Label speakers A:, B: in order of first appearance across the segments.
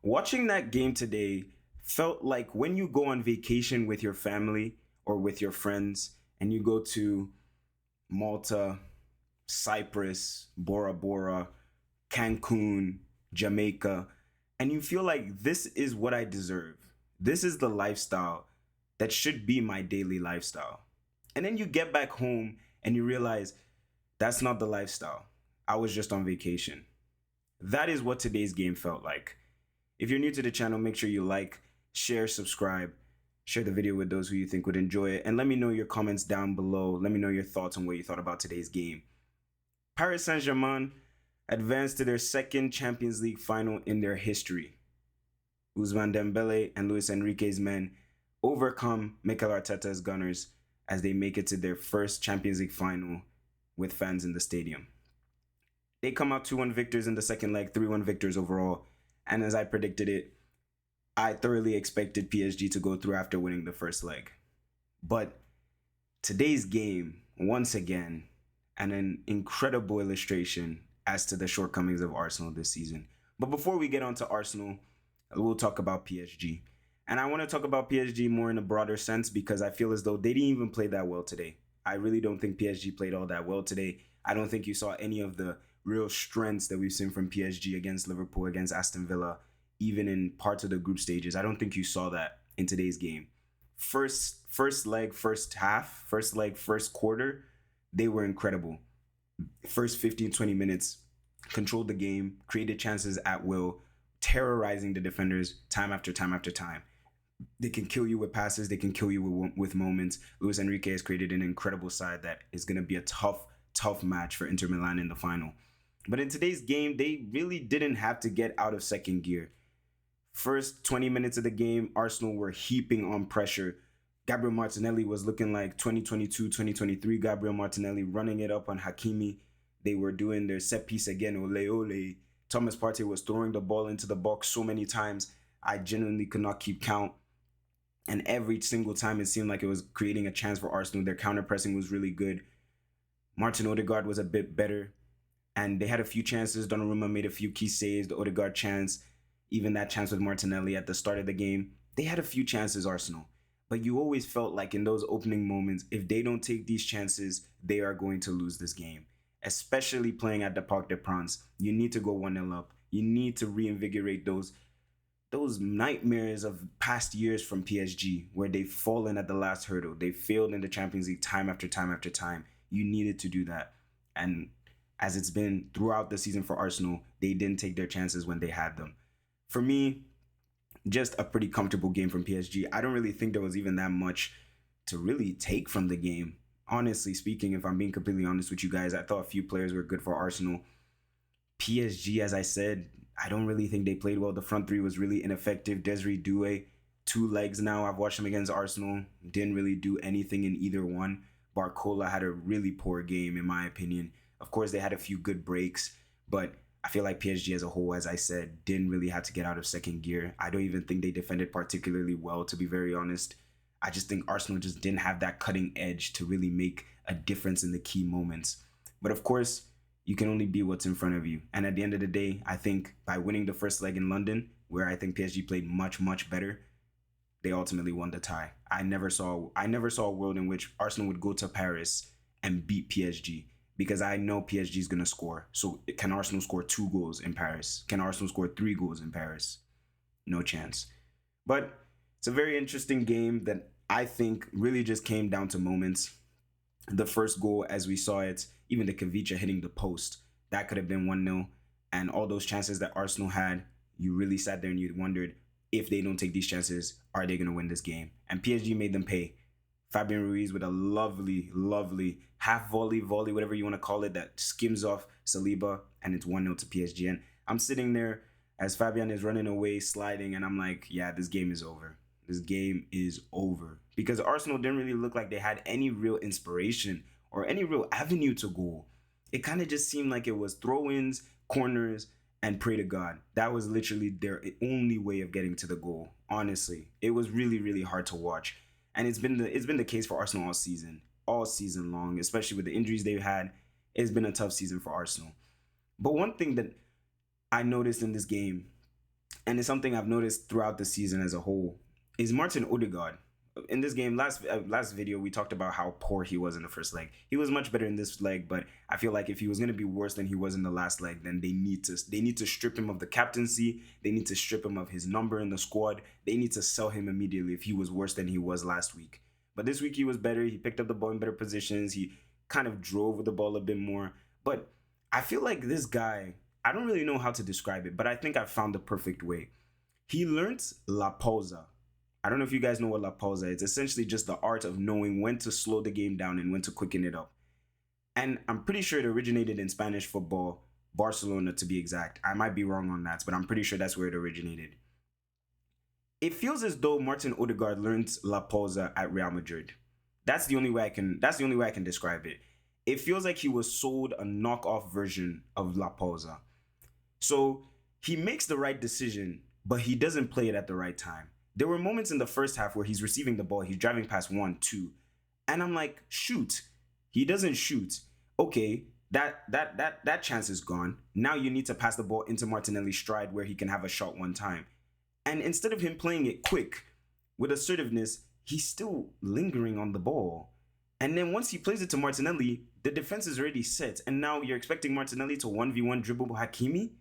A: Watching that game today felt like when you go on vacation with your family or with your friends and you go to Malta, Cyprus, Bora Bora, Cancun, Jamaica, and you feel like this is what I deserve. This is the lifestyle that should be my daily lifestyle. And then you get back home and you realize that's not the lifestyle. I was just on vacation. That is what today's game felt like. If you're new to the channel, make sure you like, share, subscribe, share the video with those who you think would enjoy it, and let me know your comments down below. Let me know your thoughts on what you thought about today's game. Paris Saint-Germain advanced to their second Champions League final in their history. Ousmane Dembele and Luis Enrique's men overcome Mikel Arteta's Gunners as they make it to their first Champions League final with fans in the stadium. They come out 2-1 victors in the second leg, 3-1 victors overall, and as I predicted it, I thoroughly expected PSG to go through after winning the first leg. But today's game, once again, an incredible illustration as to the shortcomings of Arsenal this season. But before we get on to Arsenal, we'll talk about PSG. And I want to talk about PSG more in a broader sense because I feel as though they didn't even play that well today. I really don't think PSG played all that well today. I don't think you saw any of the real strengths that we've seen from PSG against Liverpool, against Aston Villa, even in parts of the group stages. I don't think you saw that in today's game. First leg, first half, first leg, first quarter, they were incredible. First 15, 20 minutes, controlled the game, created chances at will, terrorizing the defenders time after time after time. They can kill you with passes. They can kill you with moments. Luis Enrique has created an incredible side that is going to be a tough match for Inter Milan in the final. But in today's game, they really didn't have to get out of second gear. First 20 minutes of the game, Arsenal were heaping on pressure. Gabriel Martinelli was looking like 2022, 2023 Gabriel Martinelli, running it up on Hakimi. They were doing their set piece again, ole ole. Thomas Partey was throwing the ball into the box so many times, I genuinely could not keep count. And every single time it seemed like it was creating a chance for Arsenal. Their counter-pressing was really good. Martin Odegaard was a bit better. And they had a few chances. Donnarumma made a few key saves. The Odegaard chance, even that chance with Martinelli at the start of the game. They had a few chances, Arsenal. But you always felt like in those opening moments, if they don't take these chances, they are going to lose this game. Especially playing at the Parc des Princes. You need to go 1-0 up. You need to reinvigorate those nightmares of past years from PSG where they've fallen at the last hurdle. They failed in the Champions League time after time after time. You needed to do that. And as it's been throughout the season for Arsenal, they didn't take their chances when they had them. For me, just a pretty comfortable game from PSG. I don't really think there was even that much to really take from the game. Honestly speaking, if I'm being completely honest with you guys, I thought a few players were good for Arsenal. PSG, as I said, I don't really think they played well. The front three was really ineffective. Desiree Doué, 2 legs now. I've watched him against Arsenal. Didn't really do anything in either one. Barcola had a really poor game, in my opinion. Of course, they had a few good breaks, but I feel like PSG as a whole, as I said, didn't really have to get out of second gear. I don't even think they defended particularly well, to be very honest. I just think Arsenal just didn't have that cutting edge to really make a difference in the key moments. But of course, you can only be what's in front of you. And at the end of the day, I think by winning the first leg in London, where I think PSG played much, much better, they ultimately won the tie. I never saw a world in which Arsenal would go to Paris and beat PSG because I know PSG is going to score. So can Arsenal score 2 goals in Paris? Can Arsenal score 3 goals in Paris? No chance. But it's a very interesting game that I think really just came down to moments. The first goal, as we saw it, even the Kavicha hitting the post, that could have been 1-0. And all those chances that Arsenal had, you really sat there and you wondered, if they don't take these chances, are they going to win this game? And PSG made them pay. Fabian Ruiz with a lovely half volley, whatever you want to call it, that skims off Saliba, and it's 1-0 to PSG. And I'm sitting there as Fabian is running away, sliding, and I'm like, yeah, this game is over. This game is over. Because Arsenal didn't really look like they had any real inspiration or any real avenue to goal. It kind of just seemed like it was throw-ins, corners, and pray to God. That was literally their only way of getting to the goal. Honestly, it was really hard to watch, and it's been the case for Arsenal all season long, especially with the injuries they've had. It's been a tough season for Arsenal. But one thing that I noticed in this game and it's something I've noticed throughout the season as a whole, is Martin Odegaard. In this game, last video, we talked about how poor he was in the first leg. He was much better in this leg, but I feel like if he was going to be worse than he was in the last leg, then they need to strip him of the captaincy. They need to strip him of his number in the squad. They need to sell him immediately if he was worse than he was last week. But this week he was better. He picked up the ball in better positions. He kind of drove with the ball a bit more. But I feel like this guy, I don't really know how to describe it, but I think I found the perfect way. He learned La Pausa. I don't know if you guys know what La Pausa is. It's essentially just the art of knowing when to slow the game down and when to quicken it up. And I'm pretty sure it originated in Spanish football, Barcelona to be exact. I might be wrong on that, but I'm pretty sure that's where it originated. It feels as though Martin Odegaard learned La Pausa at Real Madrid. That's the only way I can describe it. It feels like he was sold a knockoff version of La Pausa. So he makes the right decision, but he doesn't play it at the right time. There were moments in the first half where he's receiving the ball, he's driving past 1, 2, and I'm like, shoot. He doesn't shoot. Okay, that chance is gone. Now you need to pass the ball into Martinelli's stride where he can have a shot one time. And instead of him playing it quick with assertiveness, he's still lingering on the ball. And then once he plays it to Martinelli, the defense is already set. And now you're expecting Martinelli to 1v1 dribble Hakimi?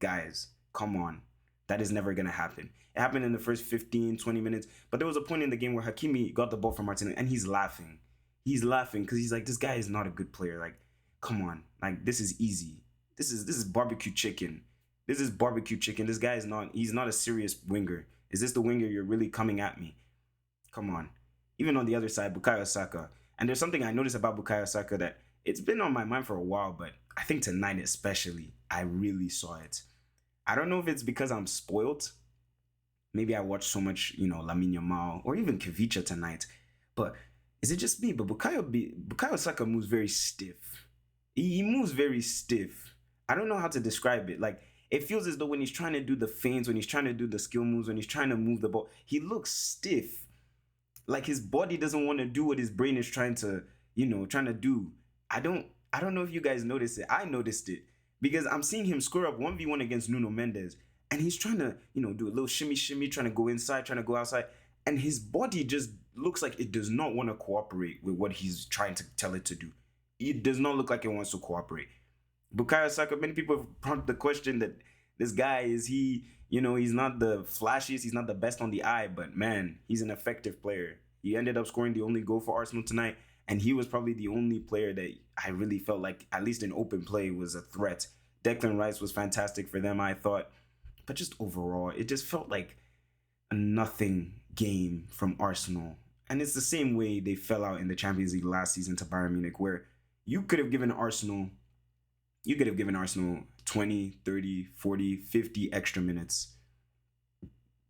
A: Guys, come on. That is never going to happen. It happened in the first 15, 20 minutes. But there was a point in the game where Hakimi got the ball from Martinelli and he's laughing. He's laughing because he's like, this guy is not a good player. Like, come on. Like, this is easy. This is barbecue chicken. This is barbecue chicken. This guy he's not a serious winger. Is this the winger you're really coming at me? Come on. Even on the other side, Bukayo Saka. And there's something I noticed about Bukayo Saka that it's been on my mind for a while, but I think tonight especially, I really saw it. I don't know if it's because I'm spoiled. Maybe I watched so much, Lamine Yamal or even Kavicha tonight. But is it just me? But Bukayo Saka moves very stiff. He moves very stiff. I don't know how to describe it. Like, it feels as though when he's trying to do the feints, when he's trying to do the skill moves, when he's trying to move the ball, he looks stiff. Like his body doesn't want to do what his brain is trying to do. I don't know if you guys noticed it. I noticed it because I'm seeing him score up 1v1 against Nuno Mendes and he's trying to, do a little shimmy, trying to go inside, trying to go outside. And his body just looks like it does not want to cooperate with what he's trying to tell it to do. It does not look like it wants to cooperate. Bukayo Saka, many people have prompted the question that this guy, is he, he's not the flashiest, he's not the best on the eye, but man, he's an effective player. He ended up scoring the only goal for Arsenal tonight, and he was probably the only player that I really felt like, at least in open play, was a threat. Declan Rice was fantastic for them, I thought, but just overall, it just felt like a nothing game from Arsenal. And it's the same way they fell out in the Champions League last season to Bayern Munich, where you could have given Arsenal 20, 30, 40, 50 extra minutes.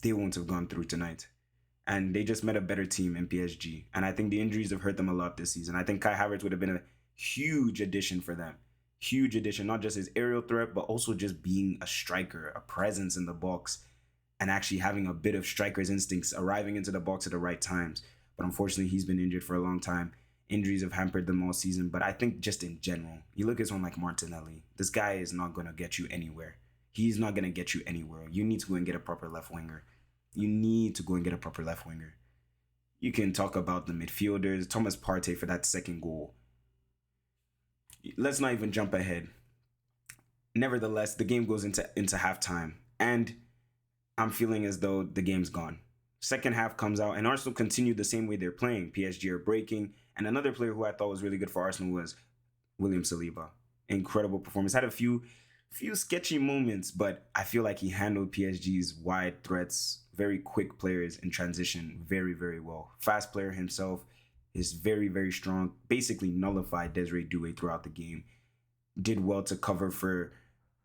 A: They won't have gone through tonight. And they just met a better team in PSG. And I think the injuries have hurt them a lot this season. I think Kai Havertz would have been a huge addition for them. Huge addition, not just his aerial threat, but also just being a striker, a presence in the box, and actually having a bit of striker's instincts, arriving into the box at the right times. But unfortunately, he's been injured for a long time. Injuries have hampered them all season, but I think just in general, you look at someone like Martinelli, this guy is not going to get you anywhere. He's not going to get you anywhere. You need to go and get a proper left winger. You can talk about the midfielders, Thomas Partey for that second goal. Let's not even jump ahead. Nevertheless, the game goes into halftime, and I'm feeling as though the game's gone. Second half comes out, and Arsenal continue the same way they're playing. PSG are breaking, and another player who I thought was really good for Arsenal was William Saliba. Incredible performance. Had a few sketchy moments, but I feel like he handled PSG's wide threats, very quick players in transition, very, very well. Fast player himself, is very, very strong. Basically nullified Desiree Doué throughout the game. Did well to cover for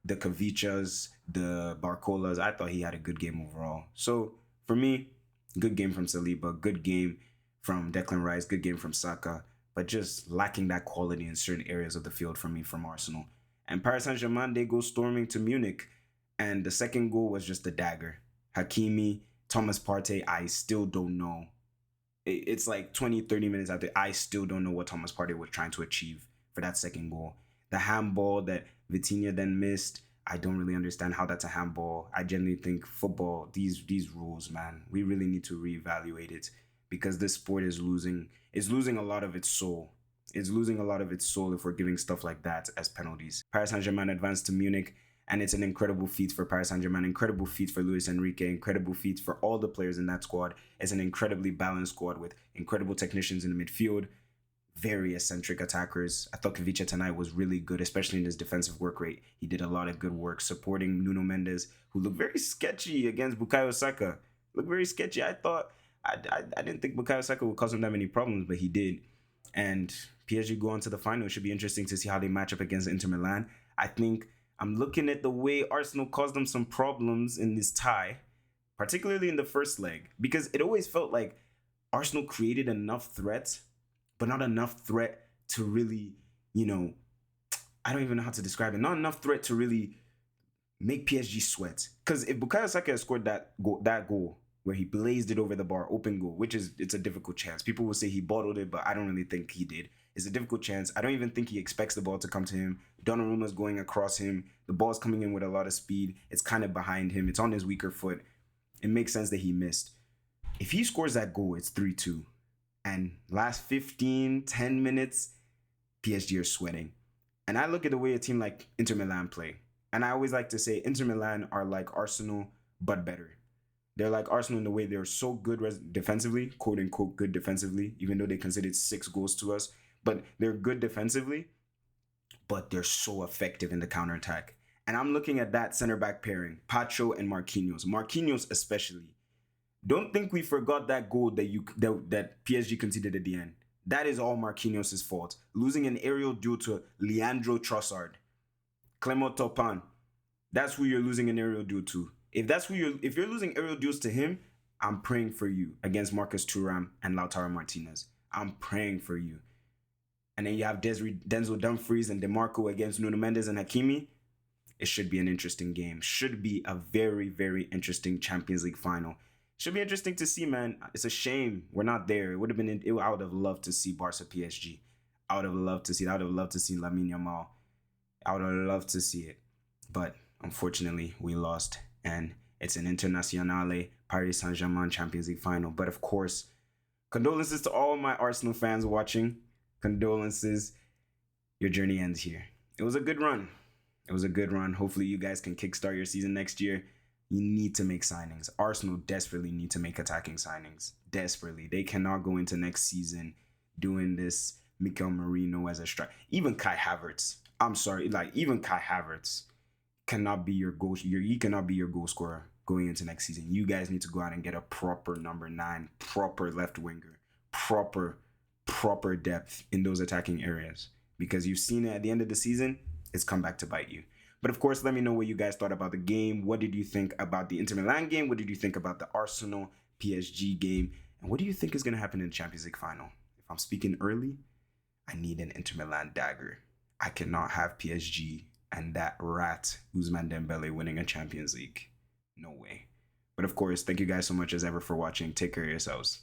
A: the Kavichas, the Barcolas. I thought he had a good game overall. So for me, good game from Saliba, good game from Declan Rice, good game from Saka, but just lacking that quality in certain areas of the field for me from Arsenal. And Paris Saint-Germain, they go storming to Munich, and the second goal was just a dagger. Hakimi, Thomas Partey, I still don't know. It's like 20, 30 minutes after, I still don't know what Thomas Partey was trying to achieve for that second goal. The handball that Vitinha then missed, I don't really understand how that's a handball. I genuinely think football, these rules, man, we really need to reevaluate it because this sport is losing a lot of its soul. It's losing a lot of its soul if we're giving stuff like that as penalties. Paris Saint-Germain advanced to Munich, and it's an incredible feat for Paris Saint-Germain, incredible feat for Luis Enrique, incredible feat for all the players in that squad. It's an incredibly balanced squad with incredible technicians in the midfield, very eccentric attackers. I thought Kvicha tonight was really good, especially in his defensive work rate. He did a lot of good work supporting Nuno Mendes, who looked very sketchy against Bukayo Saka. Looked very sketchy. I didn't think Bukayo Saka would cause him that many problems, but he did. And PSG go on to the final. It should be interesting to see how they match up against Inter Milan. I think I'm looking at the way Arsenal caused them some problems in this tie, particularly in the first leg, because it always felt like Arsenal created enough threats, but not enough threat to really, I don't even know how to describe it. Not enough threat to really make PSG sweat. Because if Bukayo Saka had scored that goal where he blazed it over the bar, open goal, it's a difficult chance. People will say he bottled it, but I don't really think he did. It's a difficult chance. I don't even think he expects the ball to come to him. Donnarumma's going across him. The ball's coming in with a lot of speed. It's kind of behind him. It's on his weaker foot. It makes sense that he missed. If he scores that goal, it's 3-2. And last 10 minutes, PSG are sweating. And I look at the way a team like Inter Milan play. And I always like to say Inter Milan are like Arsenal, but better. They're like Arsenal in the way they're so good defensively, quote unquote good defensively, even though they conceded 6 goals to us. But they're good defensively, but they're so effective in the counterattack. And I'm looking at that center back pairing, Pacho and Marquinhos. Marquinhos especially. Don't think we forgot that goal that PSG conceded at the end. That is all Marquinhos' fault. Losing an aerial duel to Leandro Trossard. Clement Topin. That's who you're losing an aerial duel to. If you're losing aerial duels to him, I'm praying for you against Marcus Thuram and Lautaro Martinez. I'm praying for you. And then you have Denzel Dumfries and DeMarco against Nuno Mendes and Hakimi. It should be an interesting game. Should be a very, very interesting Champions League final. Should be interesting to see, man. It's a shame we're not there. I would have loved to see Barca PSG. I would have loved to see it. I would have loved to see Lamine Yamal. I would have loved to see it. But unfortunately, we lost. And it's an Internazionale Paris Saint-Germain Champions League final. But of course, condolences to all my Arsenal fans watching. Condolences. Your journey ends here. It was a good run. Hopefully you guys can kickstart your season next year. You need to make signings. Arsenal desperately need to make attacking signings. Desperately. They cannot go into next season doing this Mikel Merino as a strike. Even Kai Havertz. I'm sorry. Even Kai Havertz cannot be your goal. He cannot be your goal scorer going into next season. You guys need to go out and get a proper number 9, proper left winger, proper depth in those attacking areas. Because you've seen it at the end of the season, it's come back to bite you. But of course, let me know what you guys thought about the game. What did you think about the Inter Milan game? What did you think about the Arsenal PSG game? And what do you think is going to happen in the Champions League final? If I'm speaking early, I need an Inter Milan dagger. I cannot have PSG and that rat Ousmane Dembele winning a Champions League. No way. But of course, thank you guys so much as ever for watching. Take care of yourselves.